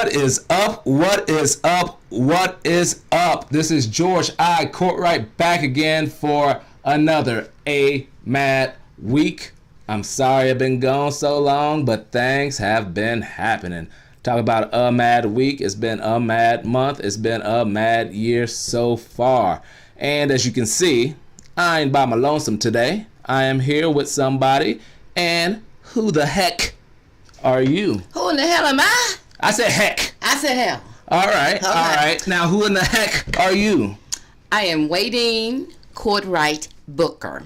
What is up? What is up? What is up? This is George Cortright back again for another A-Mad week. I'm sorry I've been gone so long, but things have been happening. Talk about a mad week. It's been a mad month. It's been a mad year so far. And as you can see, I ain't by my lonesome today. I am here with somebody. And who the heck are you? Who in the hell am I? I said heck. I said hell. All right. All right. Now, who in the heck are you? I am waiting Cortright Booker.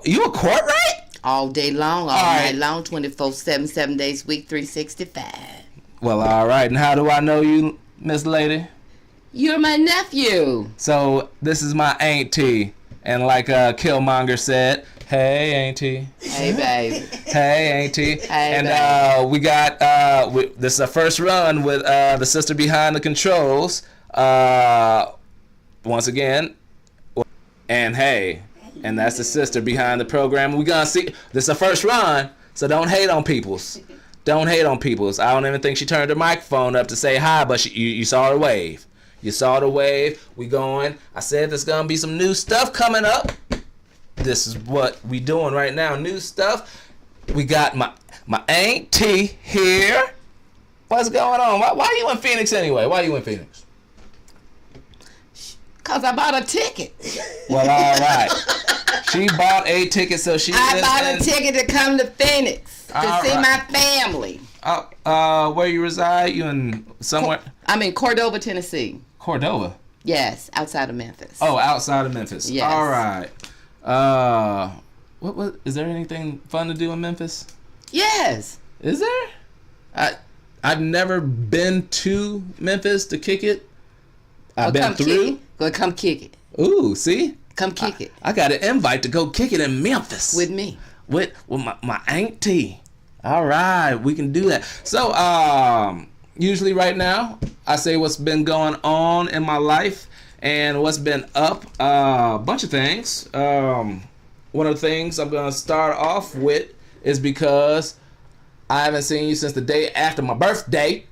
You a Cortright? All day long, all night long, 24/7, 7 days a week, 365. Well, all right. And how do I know you, Miss Lady? You're my nephew. So, this is my auntie. And like Killmonger said, hey, auntie. Hey, baby. Hey, auntie. Hey, and we got, this is our first run with the sister behind the controls. Once again. And hey. And that's the sister behind the program. We're going to see. This is her first run, so don't hate on people's. Don't hate on people's. I don't even think she turned her microphone up to say hi, but you saw her wave. You saw the wave. We going. I said there's going to be some new stuff coming up. This is what we doing right now. New stuff. We got my auntie here. What's going on? Why are you in Phoenix anyway? Why are you in Phoenix? Because I bought a ticket. Well, all right. She bought a ticket, so I bought a ticket to come to Phoenix to see my family. Where you reside? You in somewhere? I'm in Cordova, Tennessee. Cordova? Yes, outside of Memphis. Oh, outside of Memphis. Yes. All right. What is there anything fun to do in Memphis? Yes. Is there? I've never been to Memphis to kick it. I've been through. Go come kick it. Ooh, see? Come kick it. I got an invite to go kick it in Memphis. With me. With my auntie. All right, we can do that. So, usually right now, I say what's been going on in my life and what's been up. A bunch of things. One of the things I'm going to start off with is because I haven't seen you since the day after my birthday.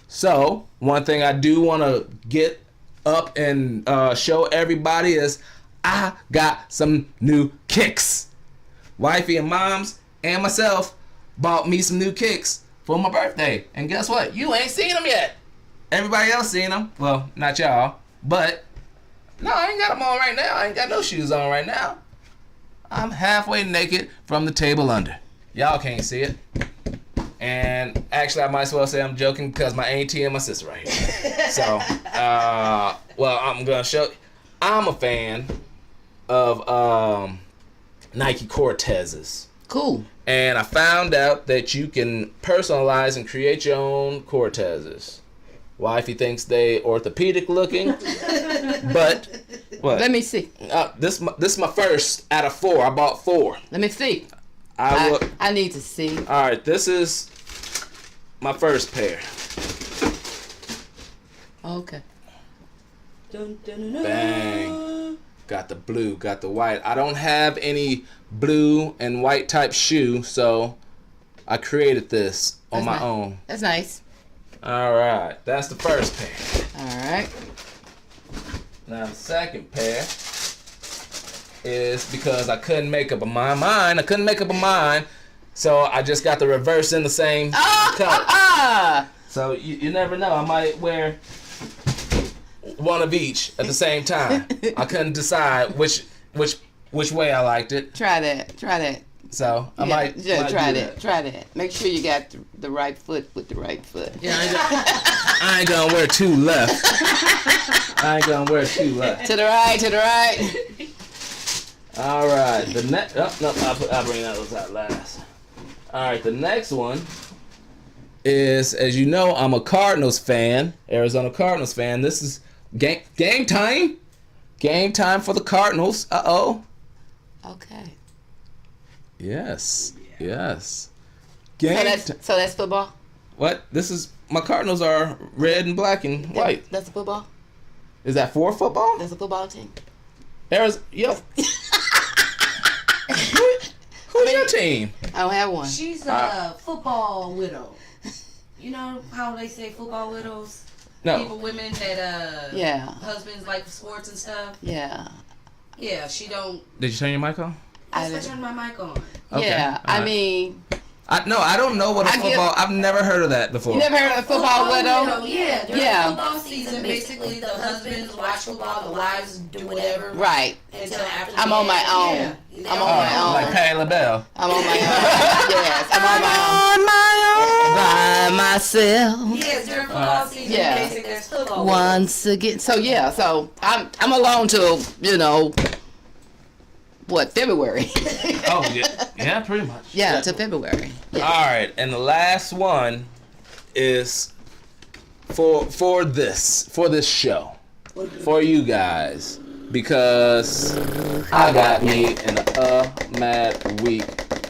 So, one thing I do want to get up and show everybody is I got some new kicks. Wifey and moms and myself bought me some new kicks for my birthday. And guess what? You ain't seen them yet. Everybody else seen them. Well, not y'all. But, no, I ain't got them on right now. I ain't got no shoes on right now. I'm halfway naked from the table under. Y'all can't see it. And actually, I might as well say I'm joking because my auntie and my sister right here. So, well, I'm going to show. I'm a fan of Nike Cortezes. Cool. And I found out that you can personalize and create your own Cortezes. Wifey thinks they orthopedic looking, but what? Let me see. This is my first out of 4. I bought 4. Let me see. I need to see. All right, this is my first pair. Okay. Bang. Got the blue, got the white. I don't have any blue and white type shoe, so I created this on my own. That's nice. All right, that's the first pair. All right. Now the second pair is because I couldn't make up my mind. I couldn't make up my mind, so I just got the reverse in the same color. So you never know. I might wear one of each at the same time. I couldn't decide which way I liked it. Try that. So I might try that. Make sure you got the right foot with the right foot. Yeah, I ain't gonna wear 2 left. I ain't gonna wear 2 left. To the right. All right, the next. Oh, no, I'll bring those out last. All right, the next one is, as you know, I'm a Cardinals fan, Arizona Cardinals fan. This is game time. Game time for the Cardinals. Uh-oh. Okay. Yes. Yes. So that's football? What? This is, my Cardinals are red and black and white. That's a football? Is that for football? That's a football team. Arizona. Yo. Who's your team? I don't have one. She's a football widow. you know how they say football widows? No. People, women that husbands like sports and stuff. Yeah. Yeah, she don't. Did you turn your mic on? I turned my mic on. Okay. Yeah, I mean. I don't know what a football. I've never heard of that before. You never heard of a football widow? Yeah. During football season, basically the husbands watch football, the wives do whatever. Right. Until after. I'm on my own. Yeah. I'm on my own. Like Patti LaBelle. I'm on my own. Yes, I'm on my own. By myself. Yes, during football season, basically there's football. Once again, so I'm alone till February. Oh yeah, pretty much. Yeah, to February. Yeah. All right, and the last one is for this show, for you guys, because I got me an Mad Week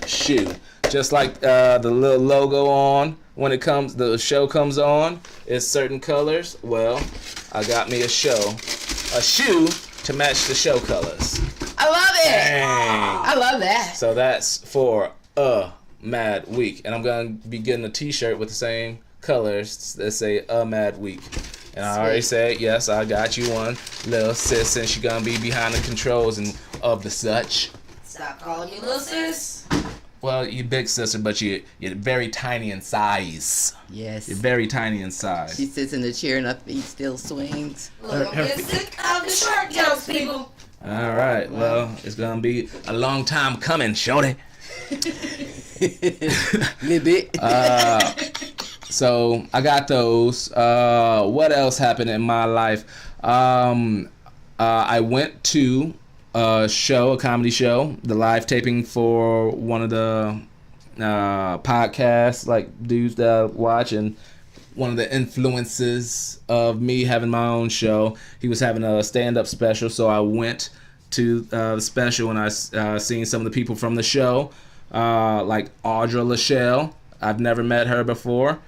shoe, just like the little logo on when the show comes on is certain colors. Well, I got me a shoe to match the show colors. I love it. Dang. I love that. So that's for Mad Week, and I'm gonna be getting a T-shirt with the same colors that say Mad Week. And I already said yes, I got you one, little sis, since you're gonna be behind the controls and of the such. Stop calling me little sis. Well, you big sister, but you're very tiny in size. Yes. You're very tiny in size. She sits in the chair and her feet still swings. Look, I'm getting sick of the short jokes, people. All right, well, it's gonna be a long time coming, shorty. Little bit. So I got those. What else happened in my life? I went to a comedy show, the live taping for one of the podcasts, like dudes that I watch, and one of the influences of me having my own show. He was having a stand-up special, so I went to the special and I seen some of the people from the show, like Audra Lachelle. I've never met her before.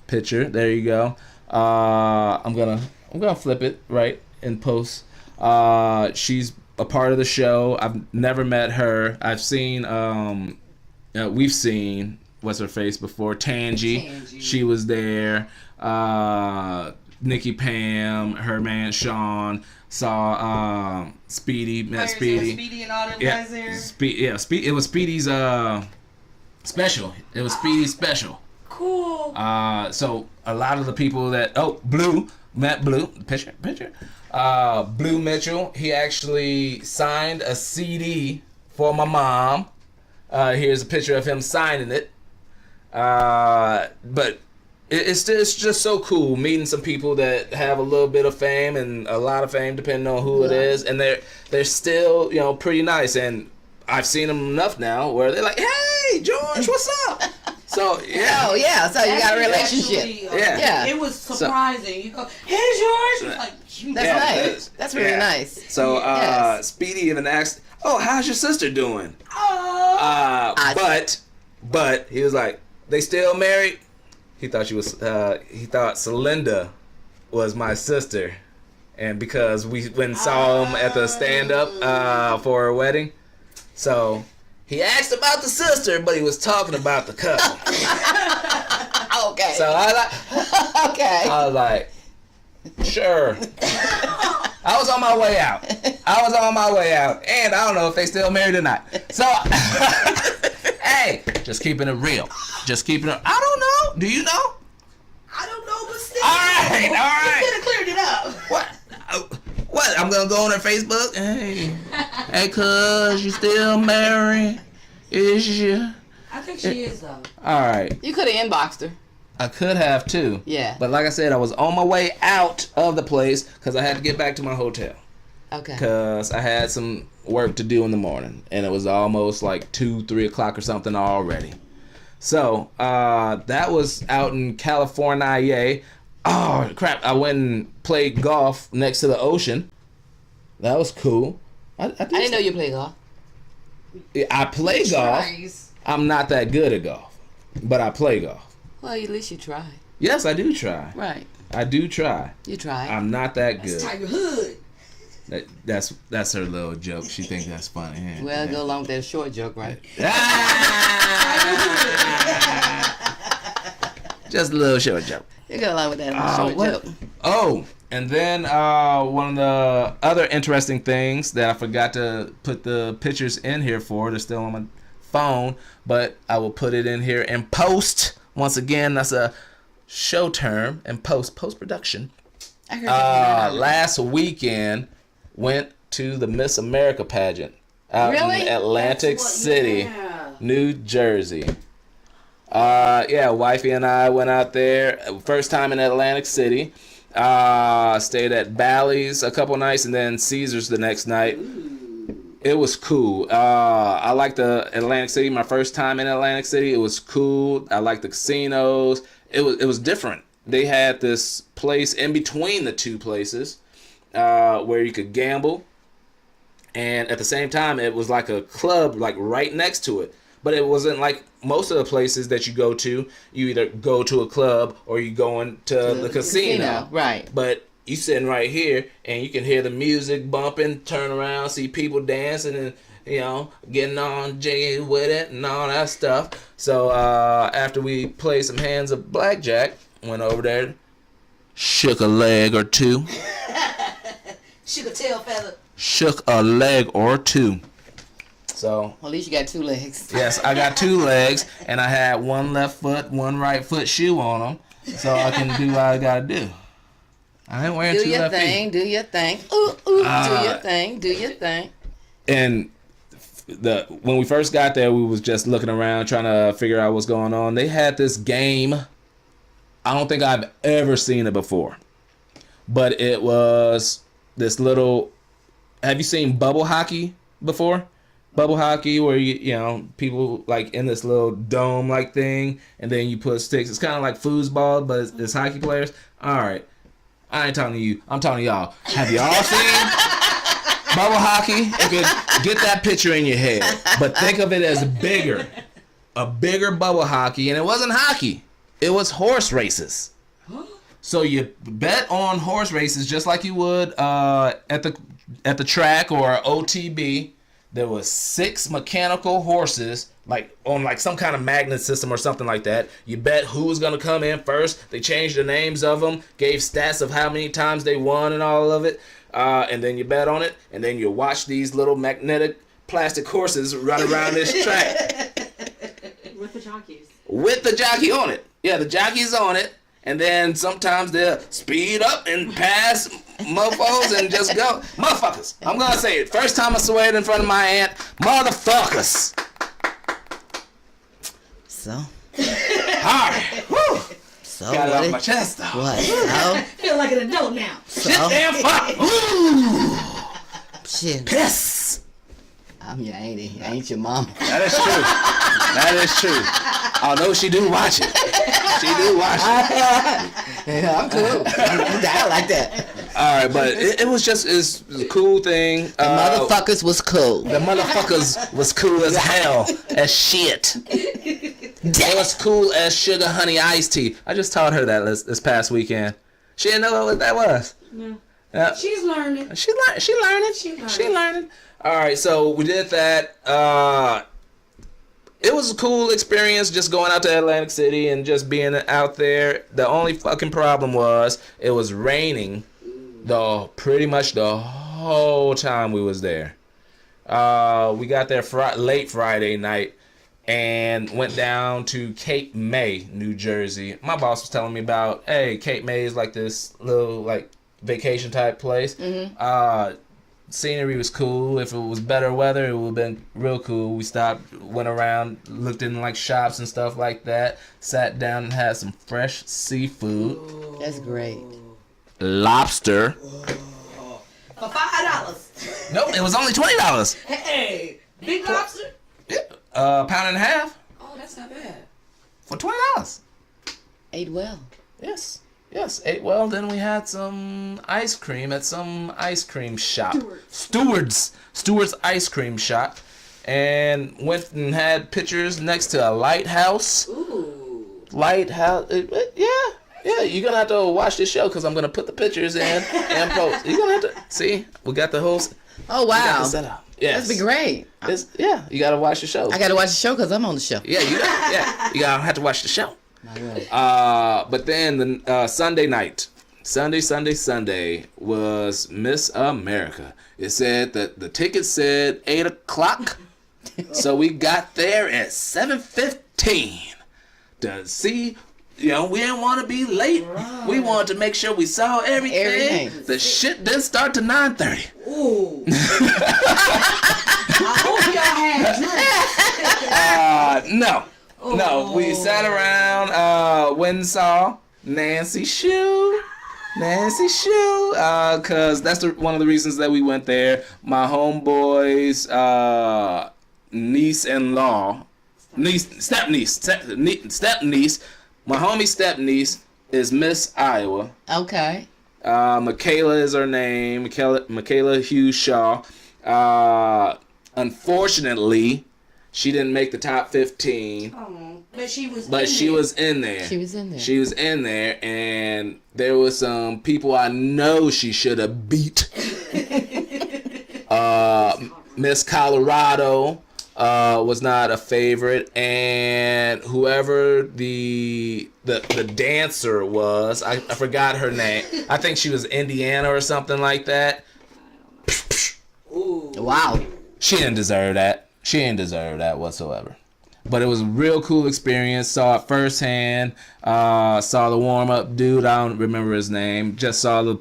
Picture, there you go. I'm gonna flip it right in post. She's a part of the show. I've never met her. I've seen we've seen what's her face before, Tangy. She was there. Nikki Pam, her man Sean, saw Speedy, met Speedy. Speedy and all them guys there. It was Speedy's special. It was Speedy's special. Cool. So a lot of the people that Blue picture. Blue Mitchell, he actually signed a CD for my mom. Here's a picture of him signing it. But it's just so cool meeting some people that have a little bit of fame and a lot of fame, depending on who it is, and they're still pretty nice. And I've seen them enough now where they're like, "Hey, George, what's up?" So yeah. Oh yeah, so you got a relationship. Actually, yeah. It was surprising. You go, "Hey, George." It's like, that's nice. That's really nice. So Yes. Speedy even asked, "Oh, how's your sister doing?" But he was like, "They still married?" He thought she was. He thought Celinda was my sister, and because we went and saw him at the stand-up for her wedding, so he asked about the sister, but he was talking about the cousin. Okay. So I was like, sure. I was on my way out, and I don't know if they still married or not. So, hey, just keeping it real. I don't know. Do you know? I don't know, but still. All right. You could have cleared it up. What? I'm gonna go on her Facebook. Hey, cuz, you still married? Is you? I think she is though. All right. You could have inboxed her. I could have too. Yeah. But like I said, I was on my way out of the place because I had to get back to my hotel. Okay. Because I had some work to do in the morning, and it was almost like 2-3 o'clock or something already. So that was out in California. Oh crap! I went and played golf next to the ocean. That was cool. I didn't know you played golf. I play golf. I'm not that good at golf, but I play golf. Well, at least you tried. Yes, I do try. Right. I do try. You tried. I'm not that good. That's Tiger Hood. That's her little joke. She thinks that's funny. Yeah, well, go along with that short joke, right? Just a little short joke. You got along with that short joke. Oh, and then one of the other interesting things that I forgot to put the pictures in here for, they're still on my phone, but I will put it in here in post. Once again, that's a show term in post-production. I heard that. Last weekend, went to the Miss America pageant out in Atlantic City, New Jersey. Wifey and I went out there. First time in Atlantic City. Stayed at Bally's a couple nights and then Caesars the next night. It was cool. I liked the Atlantic City. My first time in Atlantic City. It was cool. I liked the casinos. It was different. They had this place in between the two places where you could gamble. And at the same time, it was like a club like right next to it. But it wasn't like most of the places that you go to. You either go to a club or you go into the casino. Right. But you sitting right here and you can hear the music bumping, turn around, see people dancing and, getting on jiggy with it and all that stuff. So after we played some hands of blackjack, went over there, shook a leg or two. Shook a tail feather. Shook a leg or two. So, well, at least you got 2 legs. Yes, I got 2 legs, and I had one left foot, one right foot shoe on them, so I can do what I gotta do. I ain't wearing 2 left feet. Do your thing. Ooh, do your thing. Do your thing. And when we first got there, we was just looking around trying to figure out what's going on. They had this game. I don't think I've ever seen it before, but it was this little. Have you seen bubble hockey before? Bubble hockey, where people like in this little dome like thing, and then you put sticks. It's kind of like foosball, but it's hockey players. All right, I ain't talking to you. I'm talking to y'all. Have y'all seen bubble hockey? If you get that picture in your head, but think of it as a bigger bubble hockey, and it wasn't hockey. It was horse races. So you bet on horse races just like you would at the track or OTB. There was 6 mechanical horses, like on like some kind of magnet system or something like that. You bet who was gonna come in first. They changed the names of them, gave stats of how many times they won and all of it, and then you bet on it, and then you watch these little magnetic plastic horses run around this track with the jockeys. With the jockey on it. Yeah, the jockey's on it. And then sometimes they'll speed up and pass mofos and just go. Motherfuckers. I'm going to say it. First time I swear it in front of my aunt. Motherfuckers. So? Alright. Woo. So got it off my chest though. What? So? Feel like an adult now. Shit damn fuck. Ooh. Shit. Piss. I'm your auntie. I ain't your mama. That is true. That is true. Although she do watch it. She do watch it. Yeah, I'm cool. I'm down like that. Alright, but it was just it's a cool thing. The motherfuckers was cool. The motherfuckers was cool as hell. As shit. It was cool as sugar honey iced tea. I just taught her that this past weekend. She didn't know what that was. No. She's learning. She learning. Alright, so we did that. It was a cool experience just going out to Atlantic City and just being out there. The only fucking problem was it was raining pretty much the whole time we was there. We got there late Friday night and went down to Cape May, New Jersey. My boss was telling me about, hey, Cape May is like this little like vacation type place. Mm-hmm. Scenery was cool. If it was better weather, it would have been real cool. We stopped, went around, looked in like shops and stuff like that. Sat down and had some fresh seafood. That's great. Lobster. For $5. Nope, it was only $20. Hey, big lobster? Yeah, pound and a half. Oh, that's not bad. For $20. Ate well. Yes, ate well. Then we had some ice cream at some ice cream shop. Stewart's ice cream shop. And went and had pictures next to a lighthouse. Ooh. Lighthouse. Yeah, you're going to have to watch this show because I'm going to put the pictures in and post. You're going to have to. See, we got the whole. Oh, wow. Setup. Yes. That'd be great. You got to watch the show. I got to watch the show because I'm on the show. Yeah, you got to have to watch the show. But then the Sunday night, Sunday was Miss America. It said that the ticket said 8 o'clock. So we got there at 7:15 to see. We didn't want to be late. Right. We wanted to make sure we saw everything. The shit didn't start to 9:30. Ooh. I hope y'all had drinks. No. Ooh. No, we sat around, went and saw Nancy Shue, cause that's one of the reasons that we went there. My homeboy's step-niece. My homie step-niece is Miss Iowa. Okay. Michaela is her name. Michaela Hughes Shaw. Unfortunately, she didn't make the top 15. Oh, but she was in there. She was in there. She was in there, and there was some people I know she should have beat. Miss Colorado was not a favorite, and whoever the dancer was, I forgot her name. I think she was Indiana or something like that. Ooh. Wow. She didn't deserve that. She didn't deserve that whatsoever. But it was a real cool experience. Saw it firsthand. Saw the warm-up dude. I don't remember his name. Just saw the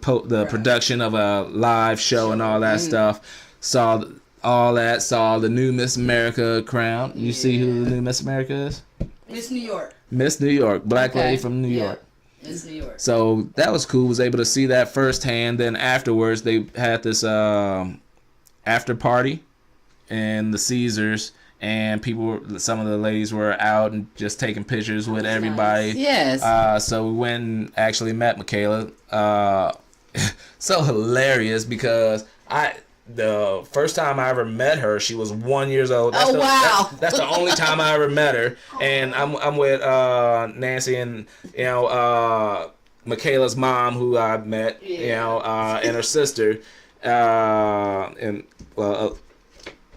production of a live show and all that stuff. Saw all that. Saw the new Miss America crown. You see who the new Miss America is? Miss New York. Miss New York. Black lady from New York. Miss New York. So that was cool. Was able to see that firsthand. Then afterwards, they had this after party in the Caesars. And some of the ladies were out and just taking pictures with everybody. Nice. Yes. So we went and actually met Michaela. So hilarious because the first time I ever met her, she was 1 year old. Wow. That's the only time I ever met her. And I'm with Nancy and Michaela's mom, who I met, and her sister,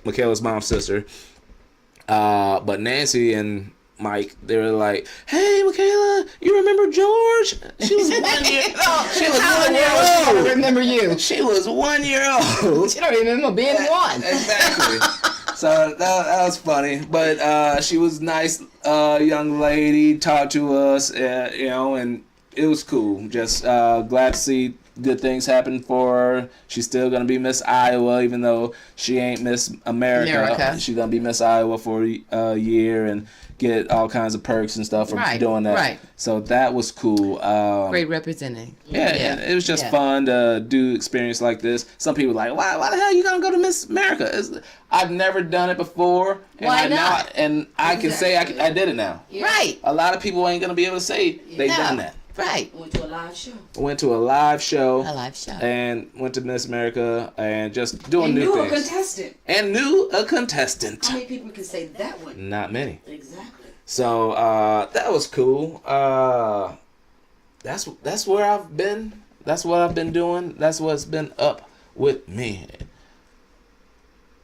Michaela's mom's sister. But Nancy and Mike, they were like, "Hey, Michaela, you remember George? She was 1 year. She was 1 year old. I remember you. She was 1 year old. She don't remember being one. Exactly. So that was funny. But she was nice, young lady. Talked to us, and it was cool. Just glad to see good things happen for her. She's still gonna be Miss Iowa, even though she ain't Miss America. She's gonna be Miss Iowa for a year and get all kinds of perks and stuff for doing that. Right. So that was cool. Great representing. Yeah, it was just fun to do experience like this. Some people are like, why the hell you gonna go to Miss America? I've never done it before. And why not? I can say I did it now. Yeah. Right. A lot of people ain't gonna be able to say they done that. Right. Went to a live show. A live show. And went to Miss America and just doing new things. And knew a contestant. How many people can say that one? Not many. Exactly. So that was cool. That's where I've been. That's what I've been doing. That's what's been up with me.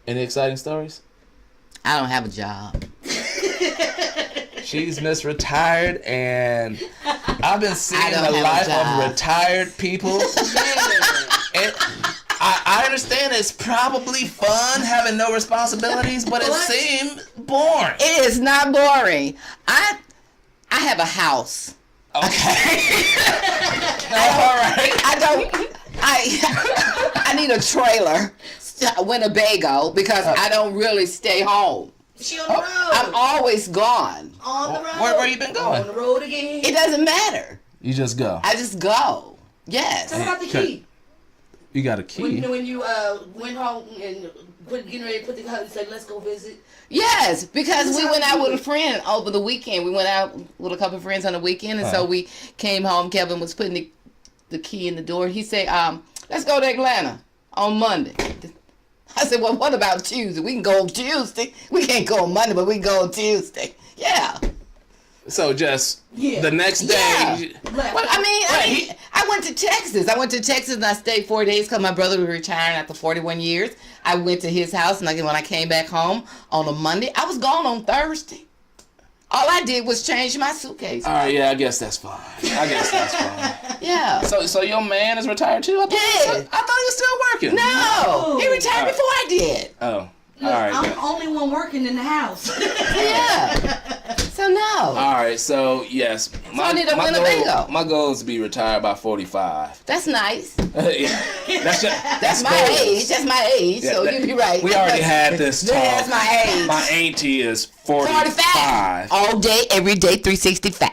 Any exciting stories? I don't have a job. She's Miss Retired, and I've been seeing the life of retired people. And I understand it's probably fun having no responsibilities, but it seems boring. It is not boring. I have a house. Okay. All right. I need a trailer, a Winnebago, because I don't really stay home. She on the road. I'm always gone. On the road. Where you been going? On the road again. It doesn't matter. You just go. I just go. Yes. Tell about the key. You got a key. When you went home and getting ready to put the car and said, "Let's go visit." Yes, because we went out with a friend over the weekend. We went out with a couple of friends on the weekend, and so we came home. Kevin was putting the key in the door. He said, "Let's go to Atlanta on Monday." I said, "Well, what about Tuesday? We can go on Tuesday. We can't go on Monday, but we can go on Tuesday." Yeah. So just the next day. Yeah. Well, I went to Texas. And I stayed 4 days because my brother was retiring after 41 years. I went to his house, and when I came back home on a Monday, I was gone on Thursday. All I did was change my suitcase. All right, yeah, I guess that's fine. Yeah. So your man is retired too? I thought he was still working. No, he retired before I did. Oh. Look, all right. I'm the only one working in the house. Yeah. So no. All right. So yes, I need a Winnebago. My goal is to be retired by 45. That's nice. Yeah. That's my age. That's my age. Yeah, so you'd be right. We already had this talk. That's my age. My auntie is 45. All day, every day, 365.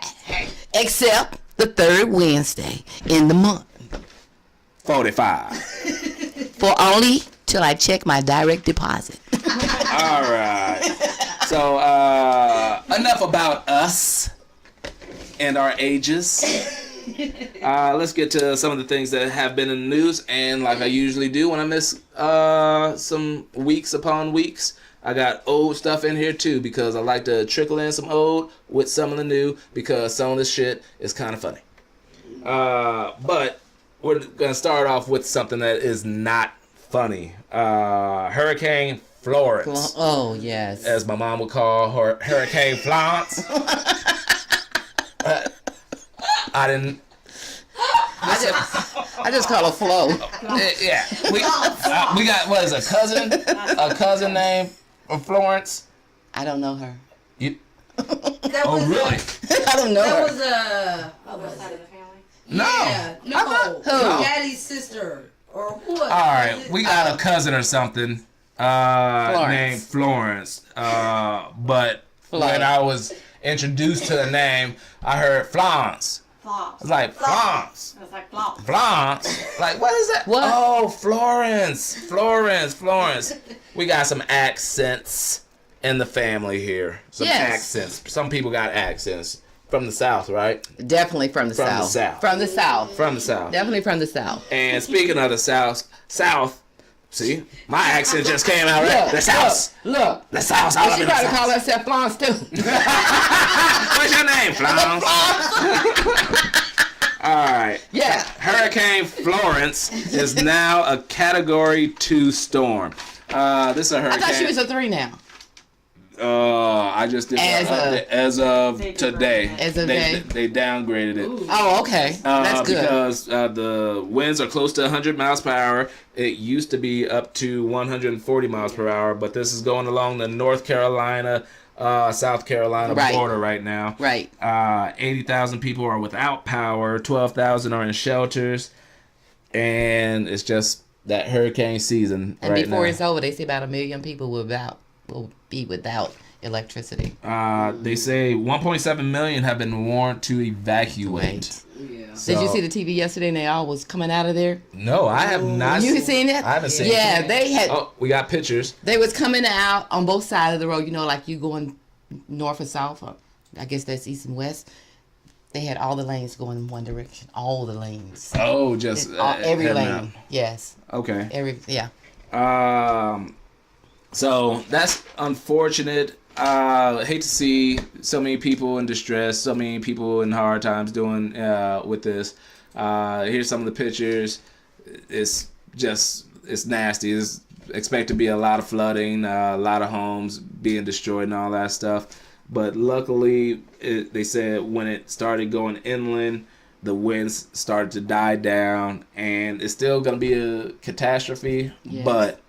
Except the third Wednesday in the month. 45. For only till I check my direct deposit. All right. So enough about us and our ages. Let's get to some of the things that have been in the news. And like I usually do when I miss some weeks upon weeks, I got old stuff in here too because I like to trickle in some old with some of the new because some of this shit is kind of funny. But we're going to start off with something that is not funny. Hurricane Florence. Oh, yes. As my mom would call her, Hurricane Florence. I just call her Flo. Yeah. We got, what is a cousin named Florence? I don't know her. You? Really? I don't know That her. was a other side of the family. No. Yeah, no. Who? Daddy's sister or what? All right, we got a cousin or something named Florence. But when I was introduced to the name, I heard Florence. I was like, Florence. It's like Florence. Florence. Like, what is that? What? Oh, Florence. We got some accents in the family here. Some accents. Some people got accents. From the South, right? Definitely from the South. From the South. Definitely from the South. And speaking of the South, see, my accent just came out right. The South. Look. The South. She probably call herself Florence too. What's your name, Florence? All right. Yeah. Hurricane Florence is now a Category 2 storm. This is a hurricane. I thought she was a 3 now. I just did as of today. As of today. They downgraded it. Oh, okay. That's good. Because the winds are close to 100 miles per hour. It used to be up to 140 miles per hour, but this is going along the North Carolina, South Carolina border right now. Right. 80,000 people are without power. 12,000 are in shelters, and it's just that hurricane season. And right before now. It's over, they say about 1 million people will be without electricity. They say 1.7 million have been warned to evacuate. Yeah. So, did you see the TV yesterday and they all was coming out of there? No, I have not. You seen it? I haven't seen it. Yeah, they had. Oh, we got pictures. They was coming out on both sides of the road. You know, like you going north or south, or I guess that's east and west. They had all the lanes going in one direction. All the lanes. Oh, just every lane. out. Yes. Okay. Yeah. So that's unfortunate. Hate to see so many people in distress, so many people in hard times doing with this. Here's some of the pictures. It's nasty. It's expect to be a lot of flooding, a lot of homes being destroyed and all that stuff. But luckily, they said when it started going inland, the winds started to die down, and it's still going to be a catastrophe, but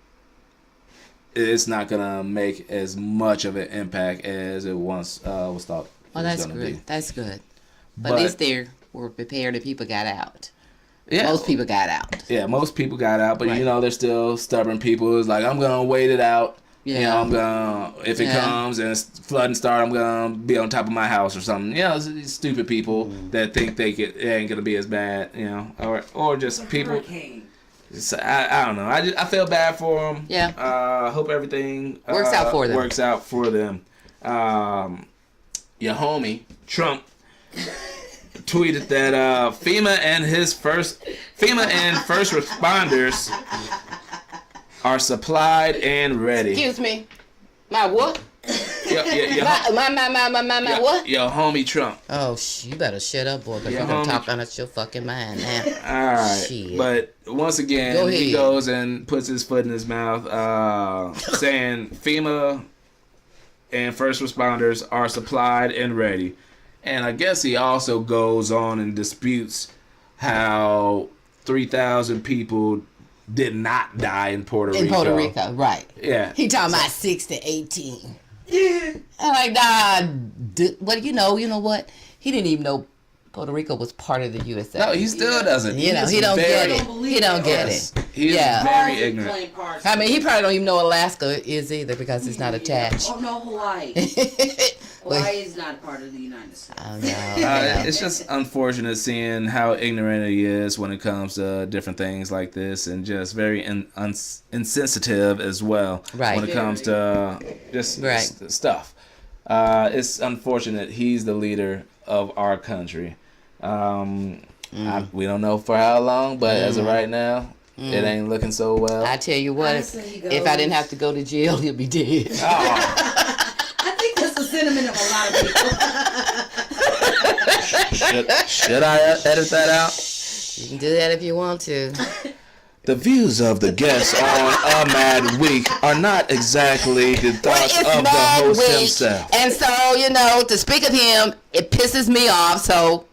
it's not going to make as much of an impact as it once was thought. Oh, that's good. That's good. But at least they were prepared and people got out. Yeah. Most people got out. Yeah, most people got out, but there's still stubborn people. It's like, I'm going to wait it out. Yeah. I'm going to, if it comes and it's flooding start, I'm going to be on top of my house or something. These stupid people that think it ain't going to be as bad, or just people. I don't know. I feel bad for them. Yeah. I hope everything works out for them. Your homie Trump tweeted that FEMA and first responders are supplied and ready. Excuse me. My what? My what? Your homie Trump. Oh, you better shut up, boy, because you're going to talk on your fucking mind now. All right. Shit. But once again, he goes and puts his foot in his mouth, saying FEMA and first responders are supplied and ready. And I guess he also goes on and disputes how 3,000 people did not die in Puerto Rico. In Puerto Rico, right. Yeah. He talking about 6 to 18. Yeah. I'm like, nah, well, you know what? He didn't even know Puerto Rico was part of the USA. No, he still doesn't. You know, he don't get it. He don't get it. He is very ignorant. I mean, he probably don't even know Alaska is either because it's not attached. Oh, no, Hawaii. Hawaii is not part of the United States. Oh, no. It's just unfortunate seeing how ignorant he is when it comes to different things like this, and just very insensitive as well when it comes to just stuff. It's unfortunate he's the leader of our country. We don't know for how long, but as of right now, it ain't looking so well. I tell you what, if I didn't have to go to jail, he'll be dead. I think that's the sentiment of a lot of people. Should I edit that out? You can do that if you want to. The views of the guests on A Mad Week are not exactly the thoughts of the host himself. And so, to speak of him, it pisses me off, so...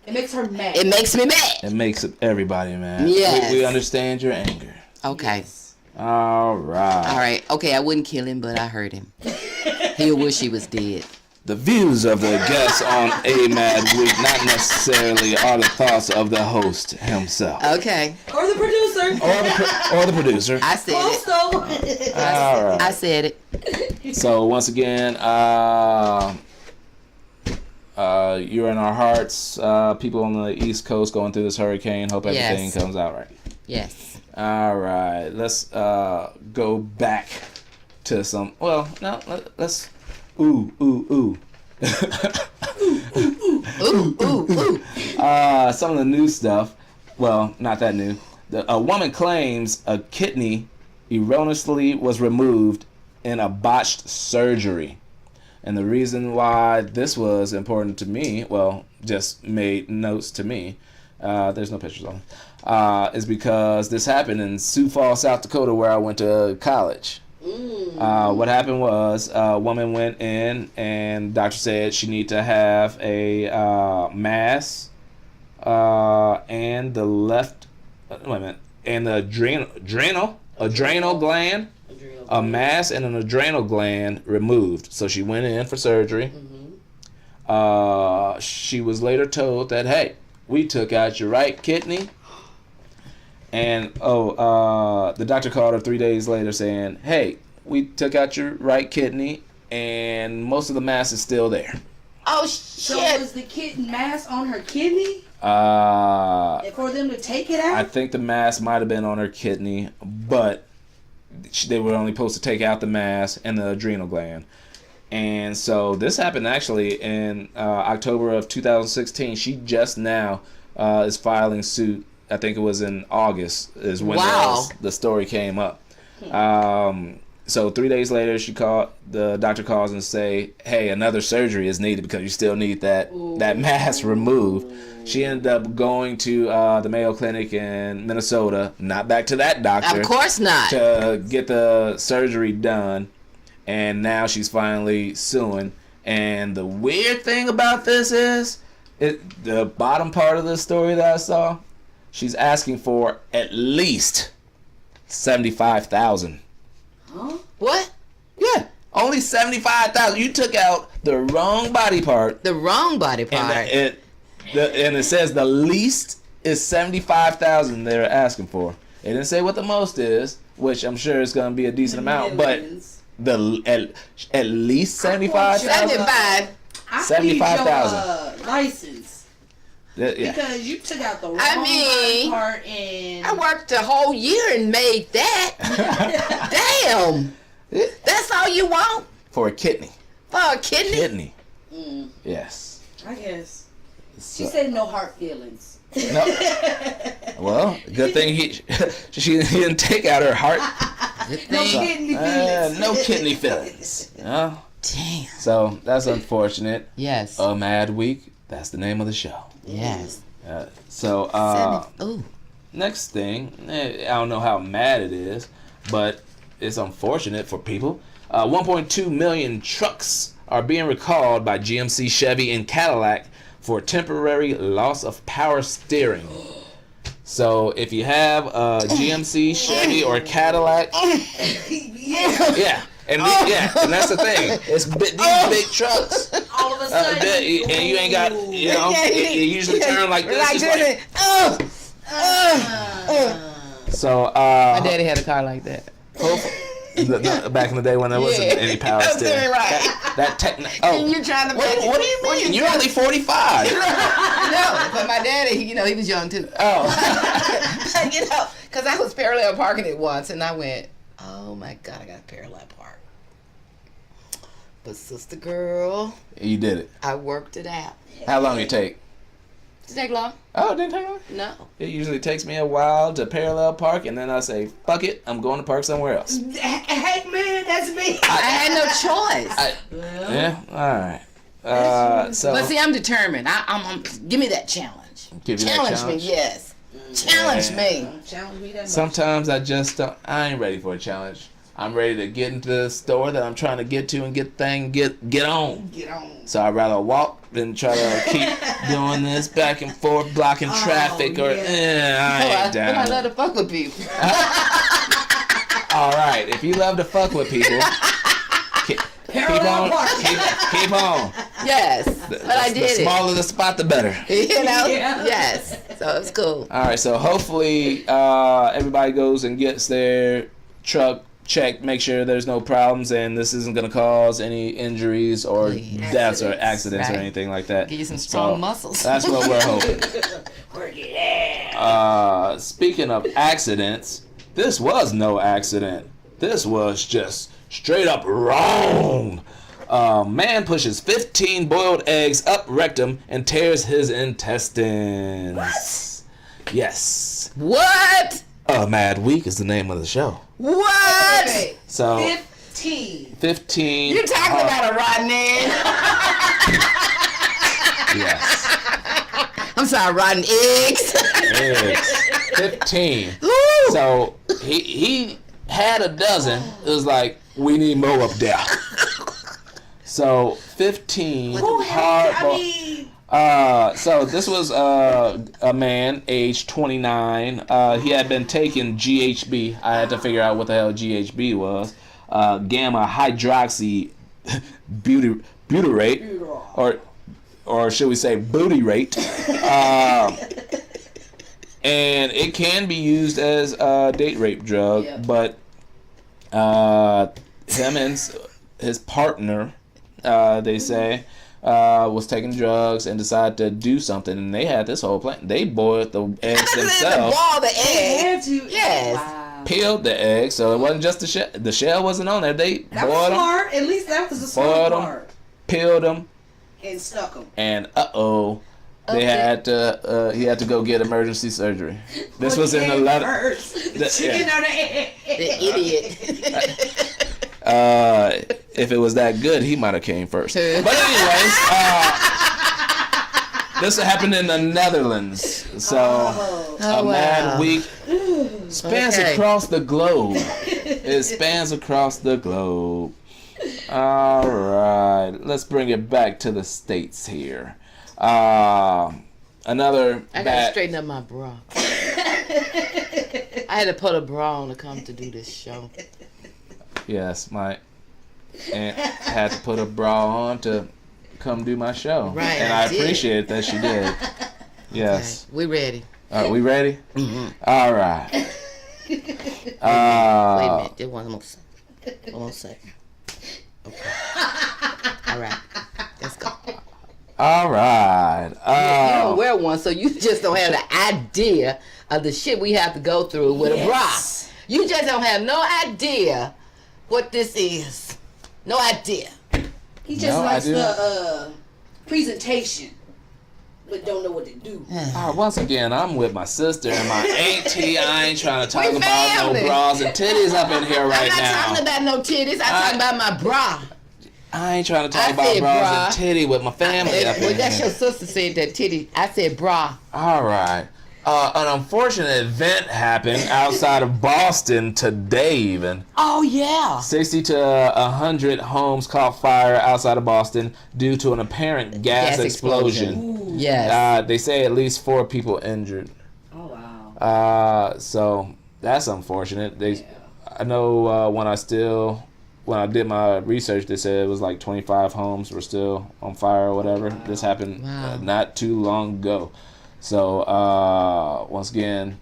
It makes her mad. It makes me mad. It makes everybody mad. Yes. We understand your anger. Okay. Yes. All right. Okay, I wouldn't kill him, but I hurt him. He'll wish he was dead. The views of the guests on A Mad Week not necessarily are the thoughts of the host himself. Okay. Or the producer. Or the producer. I said Also. it. All right. I said it. So once again, you're in our hearts. People on the East Coast going through this hurricane. Hope everything comes out right. Yes. All right. Let's go back to some. Well, no. Let's. Ooh. Ooh. Some of the new stuff. Well, not that new. A woman claims a kidney erroneously was removed in a botched surgery. And the reason why this was important to me, well, just made notes to me, there's no pictures on it, is because this happened in Sioux Falls, South Dakota, where I went to college. What happened was a woman went in and the doctor said she needed to have a mass and the left, and the adrenal gland. A mass and an adrenal gland removed. So she went in for surgery. She was later told that, hey, we took out your right kidney. And, the doctor called her 3 days later saying, hey, we took out your right kidney and most of the mass is still there. Oh, So shit. was the mass on her kidney? For them to take it out? I think the mass might have been on her kidney, but they were only supposed to take out the mass and the adrenal gland. And so this happened actually in October of 2016. She just now is filing suit. I think it was in August is when the story came up. So 3 days later, the doctor calls and say, hey, another surgery is needed because you still need that mass removed. She ended up going to the Mayo Clinic in Minnesota, not back to that doctor. Of course not. To get the surgery done. And now she's finally suing. And the weird thing about this is, the bottom part of the story that I saw, she's asking for at least $75,000. Huh? What? Yeah, only $75,000. You took out the wrong body part. The wrong body part. And it says the least is $75,000 they're asking for. It didn't say what the most is, which I'm sure is going to be a decent amount, but at least $75,000. 75. 75,000. License. Yeah. Because you took out the wrong I part and I worked a whole year and made that. Damn. That's all you want? For a kidney. For a kidney? Kidney. Yes. I guess. So, She said no hard feelings. no. Well, good thing she didn't take out her heart. No kidney feelings. No kidney feelings. Damn. So that's unfortunate. Yes. A Mad Week. That's the name of the show. Yes. So next thing, I don't know how mad it is, but it's unfortunate for people. 1.2 million trucks are being recalled by GMC, Chevy, and Cadillac for temporary loss of power steering. So if you have a GMC, Chevy, or Cadillac, yeah. And and that's the thing. It's these big trucks. All of a sudden, And you ain't got, it usually turn like this. So, My daddy had a car like that. back in the day when there wasn't any power steering. Right. You're trying to what do you mean? You're only 45. No, but my daddy, he was young too. Oh. Because I was parallel parking it once, and I went, oh my God, I got to parallel park. But sister girl, You did it. I worked it out. How long did it take? Did it take long? Oh, it didn't take long? No. It usually takes me a while to parallel park, and then I say, fuck it, I'm going to park somewhere else. Hey man, that's me. I had no choice. Yeah, all right. So But see, I'm determined. I'm give me that challenge. Give you that challenge challenge? me, yes. Challenge me. Challenge me that much. sometimes I ain't ready for a challenge. I'm ready to get into the store that I'm trying to get to and get on. Get on. So I'd rather walk than try to keep doing this back and forth, blocking traffic, or I ain't down. I love to fuck with people. All right, if you love to fuck with people, keep on. Yes, but I did The it. smaller the spot, the better. Yeah. Yes. So it's cool. All right, so hopefully everybody goes and gets their truck checked, make sure there's no problems, and this isn't going to cause any injuries or deaths or accidents or Right. anything like that. Give you some strong So, muscles. That's what we're hoping. Work it out. Speaking of accidents, this was no accident. This was just straight up wrong. Man pushes 15 boiled eggs up rectum and tears his intestines. What? Yes. What? Mad Week is the name of the show. What? Okay. So 15. You talking about a rotten egg? Yes. I'm sorry, rotten eggs. Eggs. 15. Ooh. So he had a dozen. It was like, we need more up there. So 15 so this was a man, age 29. He had been taking GHB. I had to figure out what the hell GHB was. Gamma hydroxy butyrate, or should we say booty rate? And it can be used as a date rape drug, but him and his partner, they say, was taking drugs and decided to do something, and they had this whole plan. They boiled the eggs themselves. Boil the egg. Yes. Wow. Peeled the eggs, so it wasn't just the shell. The shell wasn't on there. They That was boiled them, smart. At least that was the smart boiled them, part. peeled them, And stuck them. and they had to. He had to go get emergency surgery. This was in the letter. First. The chicken or the egg. The idiot. If it was that good, he might have came first. But anyways, this happened in the Netherlands. So a mad week spans across the globe. It spans across the globe. All right, let's bring it back to the States here. Another I gotta bad. straighten up my bra. I had to put a bra on to come to do this show. Yes, my aunt had to put a bra on to come do my show. Right, And I I did. appreciate that she did. Yes. Okay, we ready. Are we ready? Mm-hmm. All right. Wait a minute. Just one more second. One more second. Okay. All right. Let's go. All right. You don't wear one, so you just don't have the idea of the shit we have to go through with a bra. You just don't have no idea what this is. No idea. He just No, I likes do the presentation, but don't know what to do. Once again, I'm with my sister and my auntie. I ain't trying to talk We about family. no bras and titties up in here right I'm not now. talking about no titties. I'm talking about my bra. I ain't trying to talk I about said bras bra. and titty with my family up Well, in that's here. your sister said that titty. I said bra. All right. An unfortunate event happened outside of Boston today even. Oh, yeah. 60 to 100 homes caught fire outside of Boston due to an apparent gas explosion. Yes. They say at least 4 people injured. Oh, wow. So that's unfortunate. I know when I did my research, they said it was like 25 homes were still on fire or whatever. Wow. This happened not too long ago. So once again,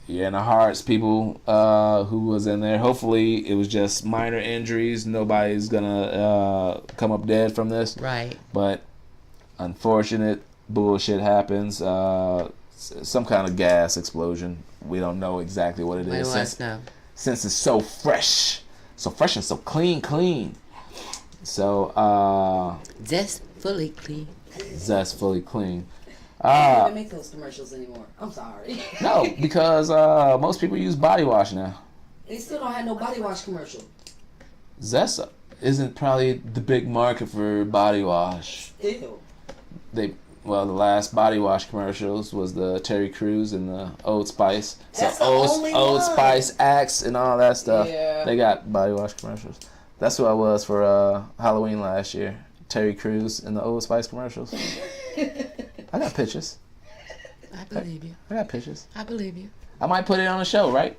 in our hearts, people who was in there. Hopefully, it was just minor injuries. Nobody's gonna come up dead from this. Right. But unfortunate bullshit happens. Some kind of gas explosion. We don't know exactly what it is. Since it's so fresh and so clean. So zestfully clean. Zestfully clean. I don't even make those commercials anymore. I'm sorry. No, because most people use body wash now. They still don't have no body wash commercial. Zest isn't probably the big market for body wash. Still. The last body wash commercials was the Terry Crews and the Old Spice. That's so the only Old one. Spice Axe and all that stuff. Yeah. They got body wash commercials. That's who I was for Halloween last year. Terry Crews and the Old Spice commercials. I got pictures. I believe you. I got pictures. I believe you. I might put it on a show right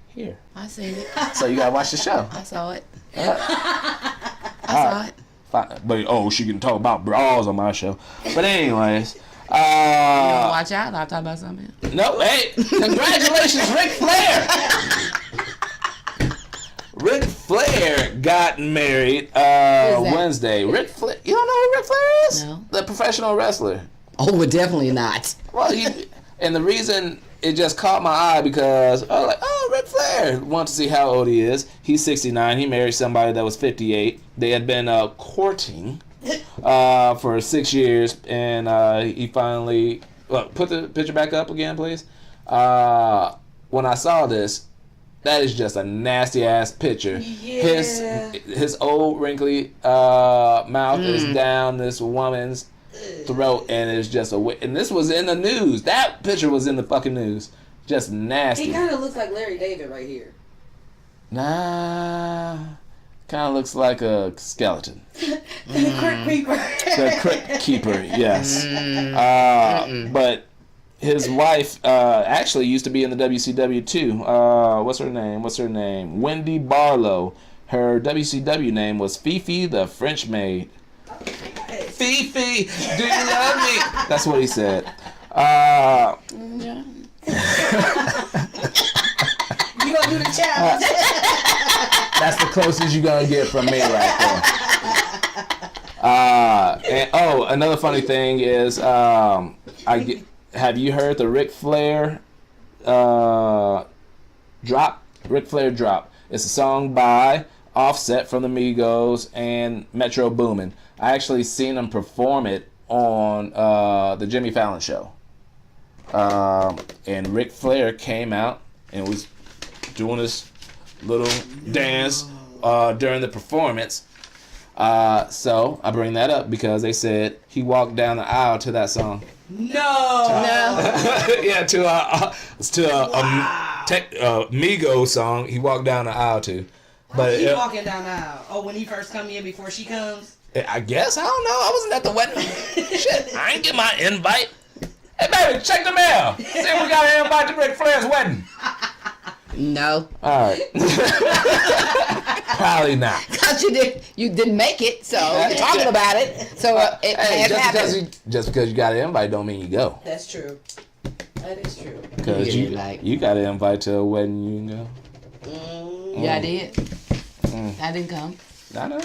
here. I seen it. So you gotta watch the show. I saw it. I saw it. Fine. But she can talk about bras on my show. But anyways, watch out! I'll talk about something. No, hey, congratulations, Ric Flair. Ric Flair got married Wednesday. Ric Flair, you don't know who Ric Flair is? No. The professional wrestler. Oh, we're definitely not. Well, and the reason it just caught my eye because I was like, Ric Flair. Want to see how old he is. He's 69. He married somebody that was 58. They had been courting for 6 years, and he finally put the picture back up again, please. When I saw this, that is just a nasty ass picture. Yeah. His old wrinkly mouth is down this woman's throat, and it's just and this was in the news. That picture was in the fucking news. Just nasty. He kind of looks like Larry David right here. Nah, kind of looks like a skeleton. The Crypt Keeper. The Crypt Keeper, yes. But his wife actually used to be in the WCW too. What's her name? Wendy Barlow. Her WCW name was Fifi the French Maid. Fifi, do you love me? That's what he said. You gonna do the challenge? That's the closest you're gonna get from me right there. And another funny thing is, have you heard the Ric Flair drop? Ric Flair drop. It's a song by Offset from the Migos and Metro Boomin. I actually seen him perform it on the Jimmy Fallon show. And Ric Flair came out and was doing this little dance during the performance. So I bring that up because they said he walked down the aisle to that song. No. Yeah, to a Migos song. He walked down the aisle to. But He walking down the aisle. Oh, when he first come in before she comes. I guess I don't know. I wasn't at the wedding. Shit, I ain't get my invite. Hey baby, check the mail. See if we got an invite to Ric Flair's wedding. No. All right. Probably not. Because you didn't make it, so you're talking about it. So it happened. Just because you got an invite don't mean you go. That's true. That is true. Because you got an invite to a wedding, you can go. Yeah, I did. I didn't come. I know.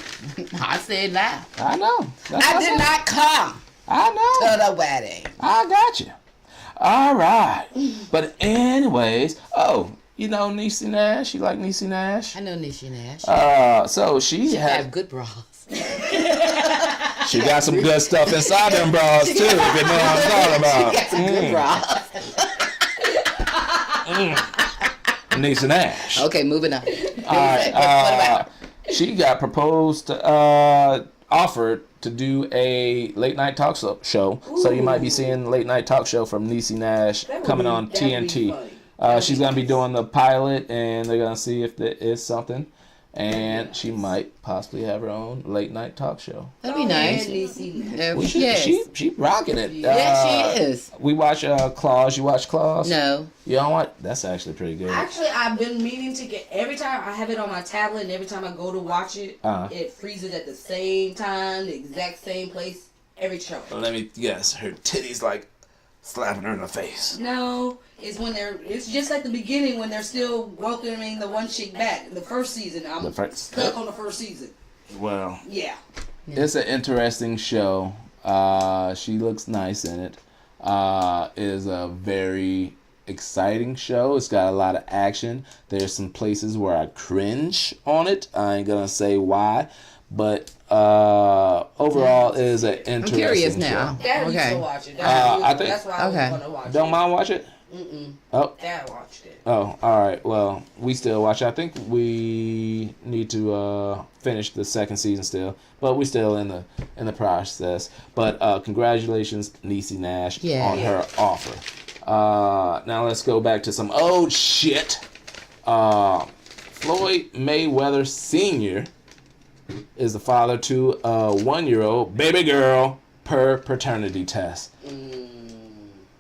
I said that. I know. I did not come I know. to the wedding. I got you. All right. But anyways, you know Niecy Nash? You like Niecy Nash? I know Niecy Nash. So she have good bras. She got some good stuff inside them bras too, if you know what I'm talking about. She got some good bras. Niecy Nash. Okay, moving on. All right. She got offered to do a late night talk show. So you might be seeing late night talk show from Niecy Nash coming on TNT. She's gonna be doing the pilot, and they're gonna see if there is something. And she might possibly have her own late night talk show. That'd be nice. She rocking it. Yes, she is. We watch Claws. You watch Claws? No. You don't watch? That's actually pretty good. Actually, I've been meaning to get. Every time I have it on my tablet, and every time I go to watch it, it freezes at the same time, the exact same place, every show. Let me guess. Her titties like slapping her in the face. No, it's when it's just like the beginning when they're still welcoming the one chick back. The first season, I'm stuck on the first season. Well, yeah. It's an interesting show. She looks nice in it. It is a very exciting show. It's got a lot of action. There's some places where I cringe on it. I ain't gonna say why, but overall, it is an interesting show. I'm curious now. Dad used to watch it. I think that's why I was gonna watch it. Don't mind watch it? Oh. Dad watched it. Oh, all right. Well, we still watch it. I think we need to finish the second season still, but we're still in the process. But congratulations, Niecy Nash, on her offer. Now let's go back to some old shit. Floyd Mayweather Sr. is the father to a 1-year-old baby girl per paternity test.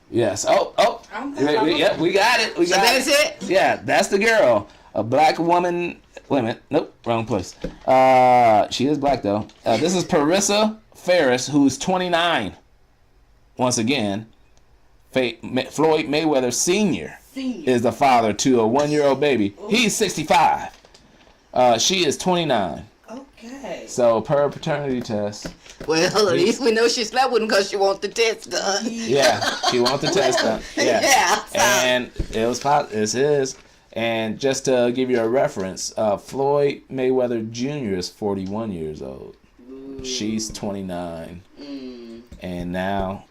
Yes. Yeah, we got it. We got that's it? Yeah, that's the girl. A black woman. Wait a minute. Nope, wrong place. She is black, though. This is Parissa Ferris, who's 29. Once again, Floyd Mayweather Sr. is the father to a 1-year-old baby. He's 65. She is 29. Okay. So, per paternity test. Well, at least we know she slept with him because she wants the test done. Yeah, she wants the test done. Yeah. And it was it's his. And just to give you a reference, Floyd Mayweather Jr. is 41 years old. Ooh. She's 29. And now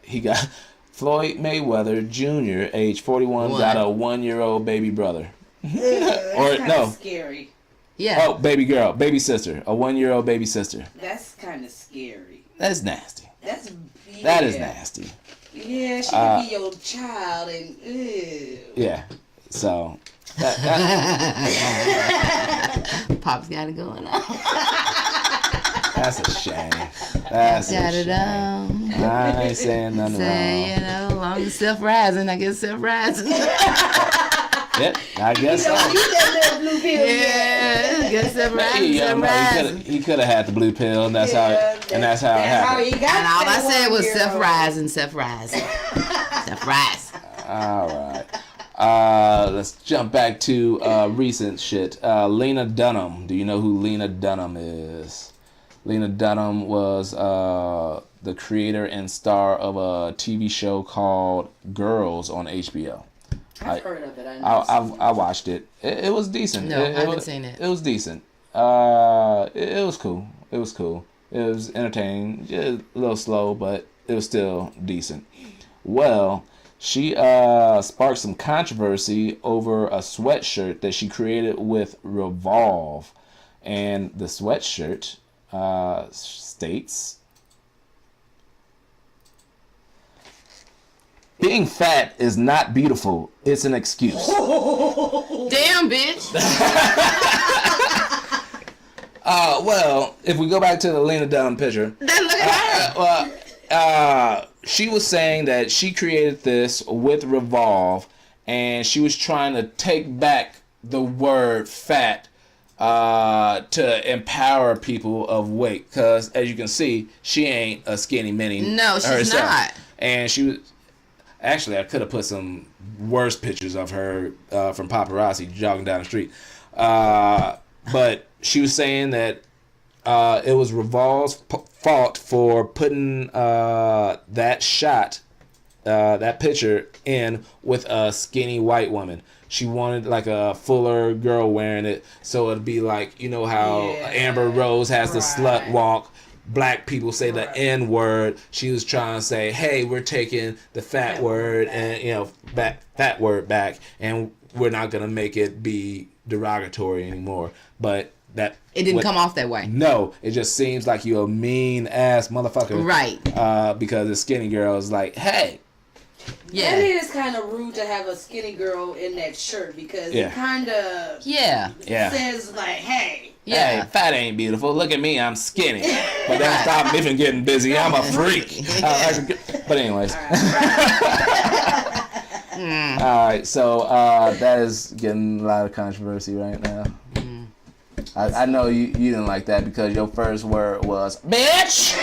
he got Floyd Mayweather Jr., age 41, got a 1-year-old baby brother. Or no. Scary. Yeah. Oh, baby girl, baby sister, a 1-year-old baby sister. That's kind of scary. That's nasty. That is nasty. Yeah, she could be your child and ew. Yeah. So. Pop's got it going on. That's a shame. That's a shame. I ain't saying nothing wrong. Long as self-rising, I guess self-rising. Yep, I guess so. You that little blue pill. Yeah, guess self-rising. He could have had the blue pill, and that's how it happened. And all I said was self-rising. Self-rising. All right. Let's jump back to recent shit. Lena Dunham. Do you know who Lena Dunham is? Lena Dunham was the creator and star of a TV show called Girls on HBO. I've heard of it. I watched it. It was decent. No, I haven't seen it. It was decent. It was cool. It was entertaining. Just a little slow, but it was still decent. Well, she sparked some controversy over a sweatshirt that she created with Revolve. And the sweatshirt states, "Being fat is not beautiful. It's an excuse." Damn, bitch. Well, if we go back to the Lena Dunham picture, Then look at her. She was saying that she created this with Revolve, and she was trying to take back the word fat to empower people of weight. Because, as you can see, she ain't a skinny mini. No, she's herself. not. And she was... Actually, I could have put some worse pictures of her from paparazzi jogging down the street. But she was saying that it was Revolve's fault for putting that shot, that picture, in with a skinny white woman. She wanted like a fuller girl wearing it, so it'd be like, you know how Amber Rose has the slut walk. Black people say the N word. She was trying to say, hey, we're taking the fat word and, fat word back, and we're not going to make it be derogatory anymore. But that It didn't come off that way. No, it just seems like you're a mean ass motherfucker. Right. Because the skinny girl is like, hey. Yeah. That is kind of rude to have a skinny girl in that shirt because it kind of says like, hey. Yeah, hey, fat ain't beautiful. Look at me, I'm skinny. But don't stop me from getting busy. I'm a freak. But anyways. All right, so that is getting a lot of controversy right now. I know you didn't like that because your first word was bitch.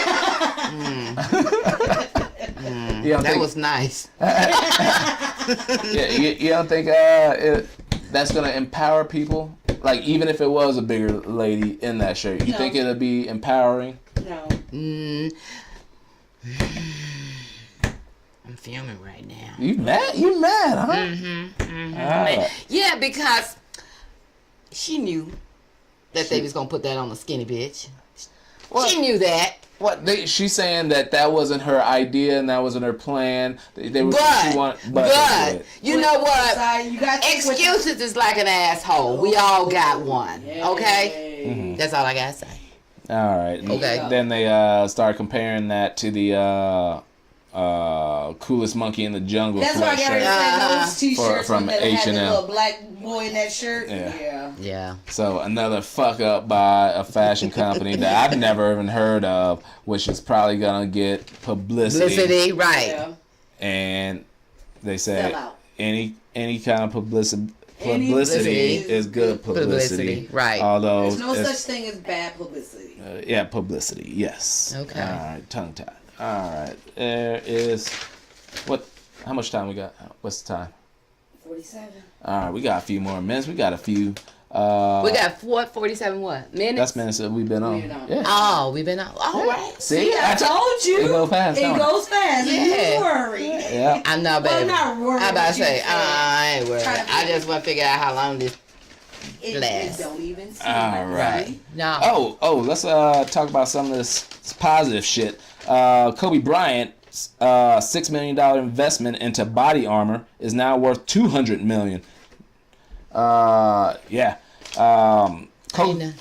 That was nice. You don't think that's gonna empower people? Like, even if it was a bigger lady in that shirt, you think it'll be empowering? No. I'm fuming right now. You mad? You mad, huh? Right. Yeah, because she knew that they was gonna put that on the skinny bitch. What? She knew that. What? She's saying that wasn't her idea and that wasn't her plan. But you know what? Excuses is like an asshole. We all got one. Okay? Mm-hmm. That's all I gotta say. All right. Okay. Then they start comparing that to the coolest monkey in the jungle. That's why I got those t-shirts from that H&M. had the little black boy in that shirt. Yeah. So another fuck up by a fashion company that I've never even heard of, which is probably gonna get publicity. Right? Yeah. And they say any kind of publicity is good publicity. Right. Although there's no such thing as bad publicity. Publicity. Yes. Okay. All right. Tongue tied. All right. There is how much time we got? What's the time? 47. All right. We got a few more minutes. We got a few. We got 47 what? Minutes? That's minutes that we've been on. Yeah. Oh, we've been on. All right. See, I told you. It goes fast. It goes fast. Yeah. You worry. Yeah. I'm not bad. I'm not worried. I'm about to say, I ain't worried. I just want to figure out how long this lasts. It don't even seem all right. No. Oh, let's talk about some of this positive shit. Kobe Bryant's $6 million investment into body armor is now worth $200 million.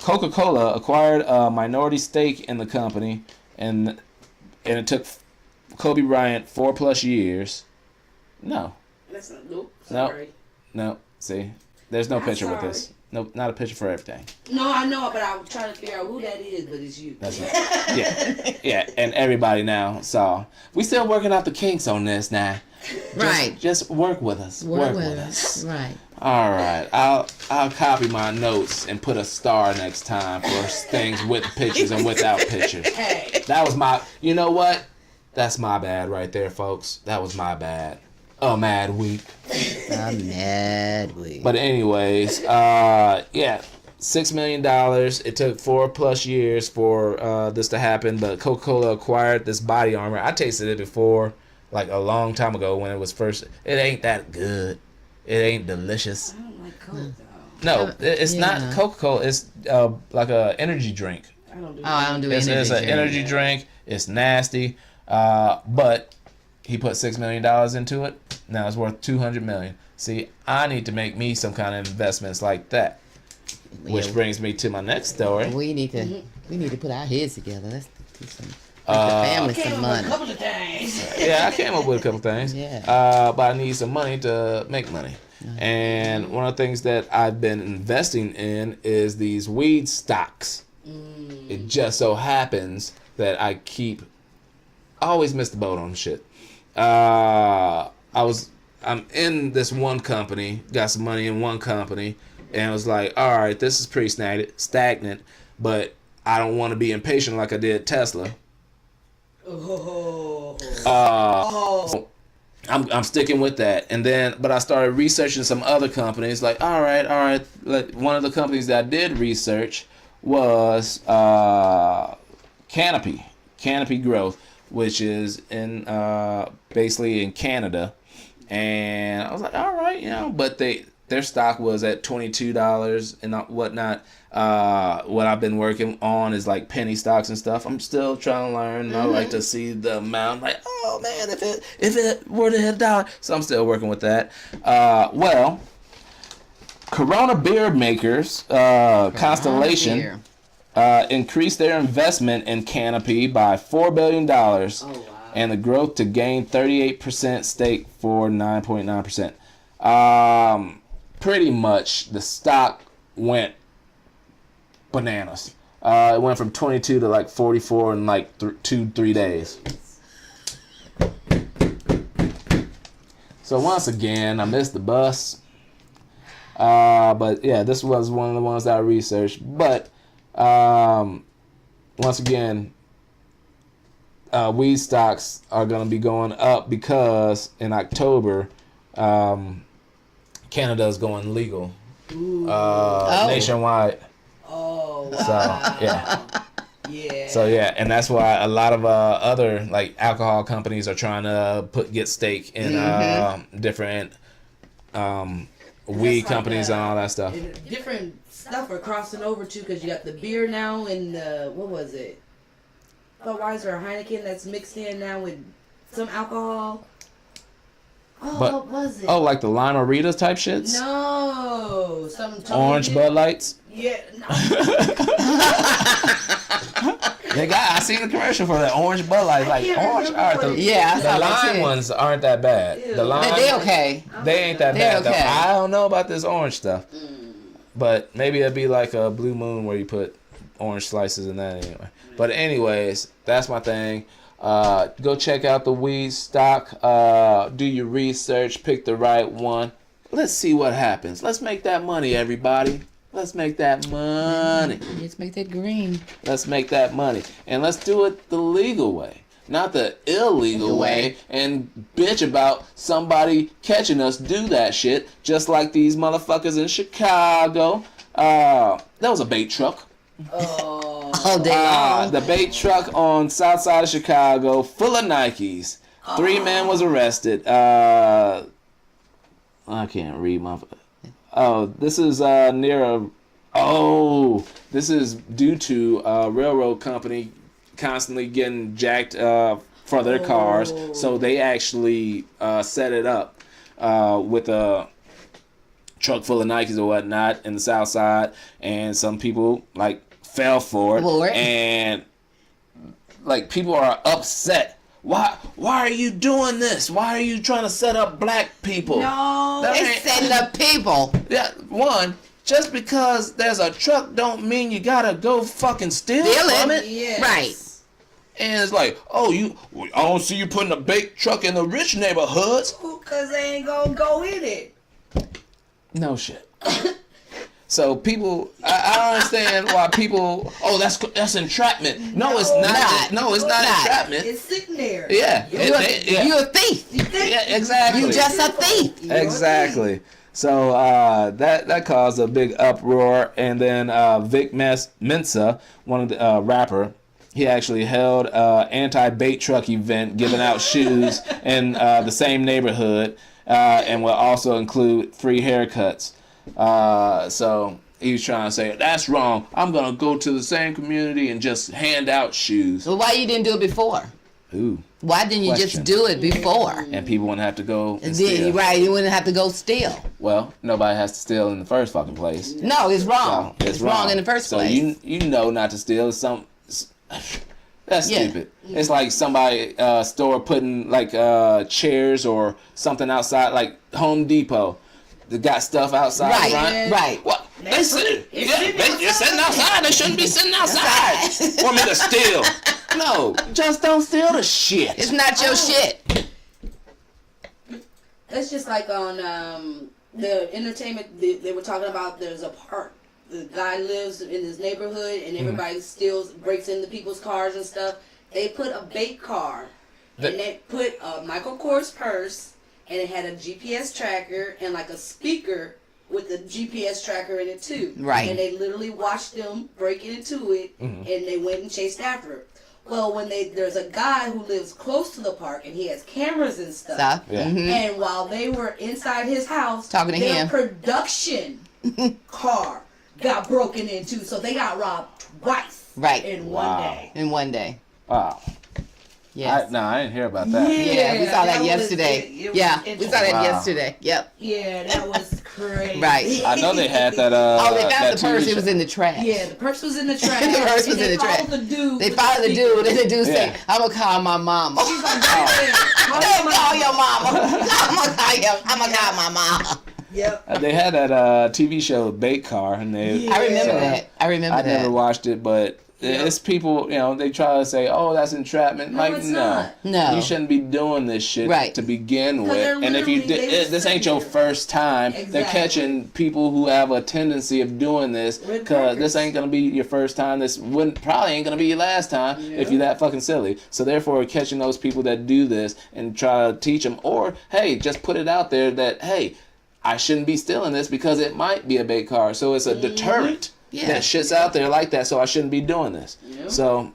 Coca-Cola acquired a minority stake in the company, and it took Kobe Bryant 4+ years. No. That's not, nope. No. Sorry. No. See, there's no picture with sorry. this. Nope, not a picture for everything. No, I know, but I'm trying to figure out who that is, but it's you. That's right. Yeah, and everybody now saw. We still working out the kinks on this now. Just work with us. Work with us. Right. All right. I'll copy my notes and put a star next time for things with pictures and without pictures. Hey. That was my. You know what? That's my bad right there, folks. That was my bad. A mad week. A mad week. But anyways, $6 million. It took 4+ years for this to happen, but Coca-Cola acquired this body armor. I tasted it before, like a long time ago when it was first. It ain't that good. It ain't delicious. I don't like Coke though. No, it's not Coca-Cola. It's like a energy drink. I don't do energy. It's an energy drink. It's nasty, but he put $6 million into it. Now it's worth $200 million. See, I need to make me some kind of investments like that. Which brings me to my next story. We need to put our heads together. Let's do some. The family some money. A couple of things. Yeah, I came up with a couple things. Yeah. But I need some money to make money. And one of the things that I've been investing in is these weed stocks. It just so happens that I always miss the boat on shit. I'm in this one company, got some money in one company, and I was like, all right, this is pretty stagnant, but I don't want to be impatient like I did Tesla. I'm sticking with that. But I started researching some other companies. Like, all right. Like, one of the companies that I did research was Canopy Growth, which is in basically in Canada. And I was like, all right, but their stock was at $22 and whatnot. What I've been working on is like penny stocks and stuff. I'm still trying to learn. I like to see the amount. Like, oh man, if it were to hit $1, so I'm still working with that. Well, Corona beer makers, Constellation, increased their investment in Canopy by $4 billion. Oh, wow. And the growth to gain 38% stake for 9.9%. Pretty much the stock went bananas. It went from 22 to like 44 in like 2-3 days. So once again, I missed the bus. But yeah, this was one of the ones that I researched. But once again, weed stocks are going to be going up because in October, Canada is going legal nationwide. Oh, wow. So yeah. Yeah. So yeah, and that's why a lot of other like alcohol companies are trying to get stake in different weed companies and all that stuff. Different stuff are crossing over too, because you got the beer now and what was it? Budweiser or Heineken that's mixed in now with some alcohol. Oh, But- what was it? Oh, like the Lime-A-Ritas type shits? No, some Orange Bud Lights? Yeah. No. I seen the commercial for that orange Bud Light. Like can't orange. remember All right, what Yeah, I the saw that lime too. ones aren't that bad. Ew. The lime, They okay. they ain't that They're bad. Though. okay. I don't know about this orange stuff, but maybe it'd be like a Blue Moon where you put orange slices in that anyway. But anyways, that's my thing. Go check out the weed stock. Do your research. Pick the right one. Let's see what happens. Let's make that money, everybody. Let's make that money. Let's make that green. Let's make that money. And let's do it the legal way, not the illegal way, and bitch about somebody catching us do that shit, just like these motherfuckers in Chicago. That was a bait truck. Oh. All day long. The bait truck on south side of Chicago, full of Nikes. 3 men was arrested. I can't read my... Oh, this is near a... Oh, this is due to a railroad company constantly getting jacked for their cars. So they actually set it up with a truck full of Nikes or whatnot in the south side. And some people, like, fell for it. Lord. And, like, people are upset. Why are you doing this? Why are you trying to set up black people? No. That They ain't- setting up people. Yeah, one, just because there's a truck don't mean you gotta go fucking steal from it. Yes. Right. And it's like, oh, I don't see you putting a bait truck in the rich neighborhoods. Because they ain't gonna go in it. No shit. So people, I don't understand why people. Oh, that's entrapment. No, it's not. No, it's not entrapment. It's sitting there. Yeah, You're a thief. yeah, exactly. You just a thief. Exactly. So that caused a big uproar, and then Vic Mensa, one of the rapper, he actually held anti-bait truck event, giving out shoes in the same neighborhood, and will also include free haircuts. So he was trying to say, that's wrong. I'm gonna go to the same community and just hand out shoes. Well, why you didn't do it before? Ooh. Why didn't you Question. just do it before? And people wouldn't have to go and And steal. then, right, you wouldn't have to go steal. Well, nobody has to steal in the first fucking place. No, it's wrong. So, it's wrong in the first place. So you know not to steal. That's Yeah. stupid. It's like somebody store putting like chairs or something outside, like Home Depot. They got stuff outside. Right. What? They're sitting outside. They shouldn't be sitting outside. Want me to steal? No, just don't steal the shit. It's not your shit. That's just like on the entertainment. They were talking about there's a park. The guy lives in his neighborhood and everybody steals, breaks into people's cars and stuff. They put a bait car and they put a Michael Kors purse and it had a GPS tracker and like a speaker with the GPS tracker in it too. Right. And they literally watched them break into it and they went and chased after it. Well, when there's a guy who lives close to the park and he has cameras and stuff. Stuff. Yeah. Mhm. And while they were inside his house, Talking to their him. production car got broken into, so they got robbed twice Right. in Wow. one day. In one day. Wow. Yes. I didn't hear about that. Yeah, we saw that was- yesterday. it was Yeah, we saw that Wow. yesterday. Yep. Yeah, that was crazy. Right. I know they had that. Oh, they found that the purse. TV It was show. in the trash. Yeah, the purse was in the trash. The purse was and in the trash. The dude They with followed the secret. dude, and the dude said, Yeah. "I'm gonna call my mama." He's like, "Call Don't call your your mama. I'm gonna call my mama. Yep. They had that TV show Bait Car, and they. Yeah. I remember so, that. I remember I that. never watched it, but Yep. it's people. They try to say, "Oh, that's entrapment." No, like, it's no, not. No. you shouldn't be doing this shit Right. to begin 'Cause with. they're And if you literally- they did, this ain't your listen. first time. They're Exactly. catching people who have a tendency of doing this, Red because records. this ain't gonna be your first time. This probably ain't gonna be your last time if you're that fucking silly. So therefore, catching those people that do this and try to teach them, or hey, just put it out there that hey, I shouldn't be stealing this because it might be a bait car. So it's a deterrent. Yeah. That shit's out there like that, so I shouldn't be doing this. Yep. So,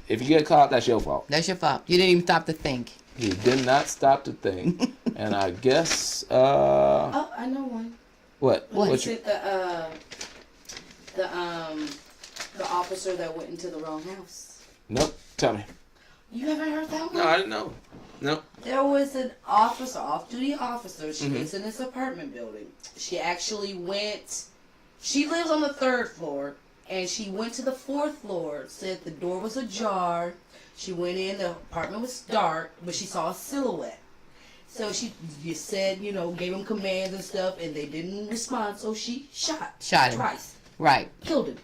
if you get caught, that's your fault. That's your fault. You didn't even stop to think. You did not stop to think. And I guess, Oh, I know one. what? What? What you, It's the officer that went into the wrong house. nope, tell me. You haven't heard that one? No, I didn't know. Nope. There was an officer, off-duty officer. She Mm-hmm. lives in this apartment building. She actually went. She lives on the 3rd floor, and she went to the 4th floor. Said the door was ajar. She went in. The apartment was dark, but she saw a silhouette. So she just said, gave them commands and stuff, and they didn't respond. So she shot Shot him. twice, Right. killed him.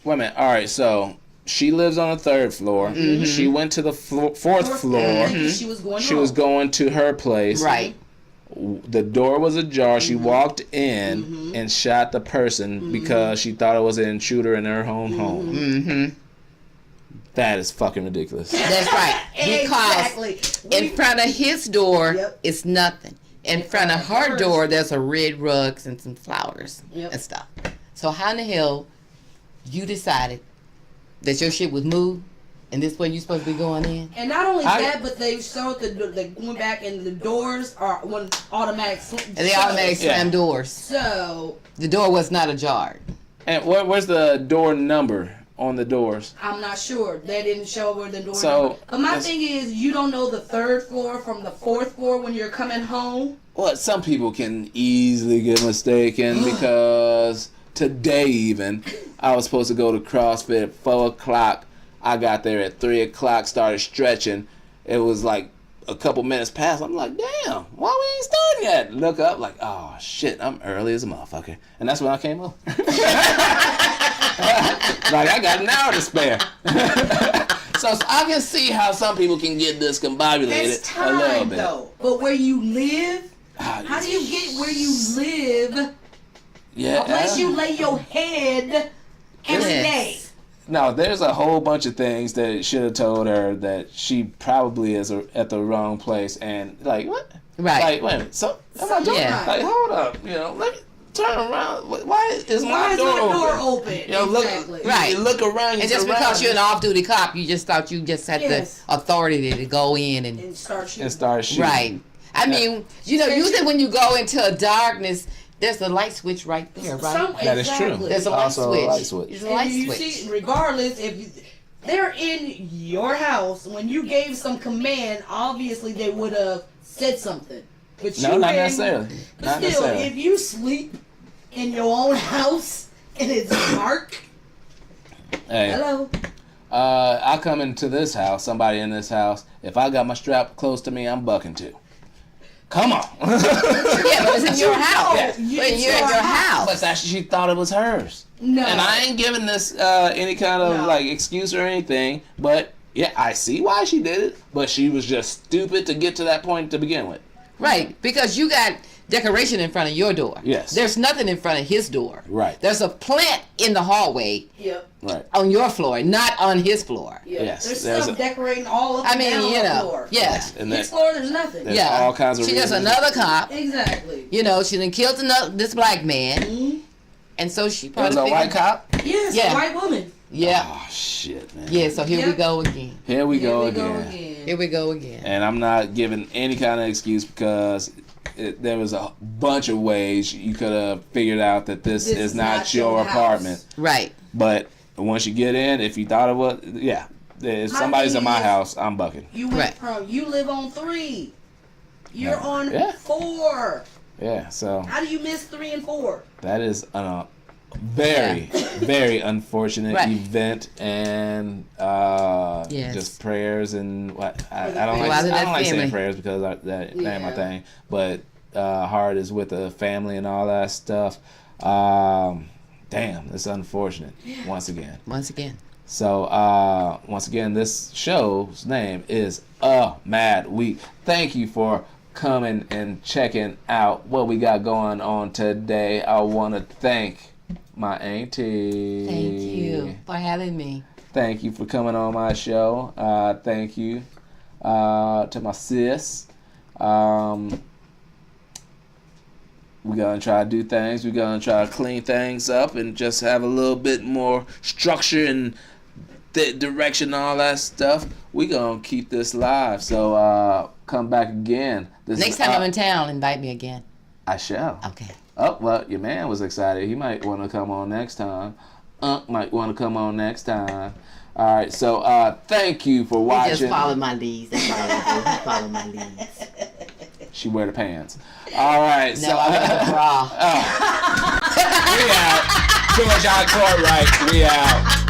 Wait a minute. All right, so she lives on the 3rd floor. Mm-hmm. She went to the 4th floor. She was going. She was going to her place. Right. The door was ajar. She Mm-hmm. walked in and shot the person because she thought it was an intruder in her own home. Mm-hmm. That is fucking ridiculous. That's right. Because Exactly. in front of his door, Yep. it's nothing. In front of her hers. door, there's a red rugs and some flowers Yep. and stuff. So how in the hell you decided that your shit was moved and this way you supposed to be going in? And not only I- that, but they showed they went back and the doors are one automatic. And they automatically Yeah. slam doors. So The door was not ajar. And where's the door number on the doors? I'm not sure. They didn't show where the door. So, number. But my that's- thing is, you don't know the 3rd floor from the 4th floor when you're coming home. Well, some people can easily get mistaken because today even, I was supposed to go to CrossFit at 4 o'clock. I got there at 3 o'clock, started stretching. It was like a couple minutes past. I'm like, damn, why we ain't starting yet? Look up, like, oh shit, I'm early as a motherfucker. And that's when I came up. Like, I got an hour to spare. So I can see how some people can get discombobulated That's a little time bit. though. But where you live, Ah, how do you get where you live? Yeah. A place you lay your head every Yes. day. No, there's a whole bunch of things that should have told her that she probably is at the wrong place. And like, what? Right. Like, wait a minute. So, am I doing? Yeah. Like, hold up. Let me turn around. Why is Why my is door my door open? open? Exactly. Right. You look around. And just because you're an off-duty cop, you just thought you just had Yes. the authority to go in and And start shooting. and start shooting. right. I mean, usually when you go into a darkness, there's a light switch right there, right? That is true. Exactly. There's a light Also a switch. light switch. There's a light And you switch. see, regardless if they're in your house, when you gave some command, obviously they would have said something. But No, you not ran- necessarily. But Not still, necessarily. if you sleep in your own house and it's dark, Hey, hello. I come into this house, somebody in this house. If I got my strap close to me, I'm bucking too. Come on. Yeah, but it's in your house. Yeah. But you're in your But house. that she thought it was hers. No. And I ain't giving this any kind of No. like excuse or anything. But yeah, I see why she did it. But she was just stupid to get to that point to begin with. Right, because you got decoration in front of your door. Yes. There's nothing in front of his door. Right. There's a plant in the hallway Yep. Right. on your floor, not on his floor. Yep. Yes, There's there's stuff a- decorating all up I and mean, down you the know, floor. yes. And His that, floor, there's nothing. there's Yeah. all kinds of She does reasons. another cop. Exactly. You know, she done killed this black man. Mhm. And so she It probably was a white figured- cop. Yes, Yeah. a white woman. Yeah. Oh shit, man. Yeah, so here we Yep. go again. Here we Here go we again. go again. Here we go again. And I'm not giving any kind of excuse because there was a bunch of ways you could have figured out that this is not your house. apartment. Right. But once you get in, if you thought it was, yeah. If My somebody's thing in my is- house, I'm bucking. You went Right. from you live on 3. You're Yeah. on Yeah. 4. Yeah, so How do you miss 3 and 4? that is a very, very unfortunate Right. event, and Yes. just prayers and what I don't Well, like. to I that don't like saying family. prayers because that ain't my Yeah. thing. But heart is with the family and all that stuff. Damn, it's unfortunate once again. Once again. So, once again, this show's name is A Mad Week. Thank you for coming and checking out what we got going on today. I want to thank my auntie. Thank you for having me. Thank you for coming on my show. Thank you to my sis. We're going to try to do things. We're going to try to clean things up and just have a little bit more structure and direction and all that stuff. We're going to keep this live. So come back again. Next time I'm in town, invite me again. I shall. Okay. Oh, well, your man was excited. He might want to come on next time. Might want to come on next time. All right, so thank you for He watching. just follow my leads. That's all I do. He follow my leads. She wear the pants. All right, No, so I wear the bra. we out. George Cortright, we out.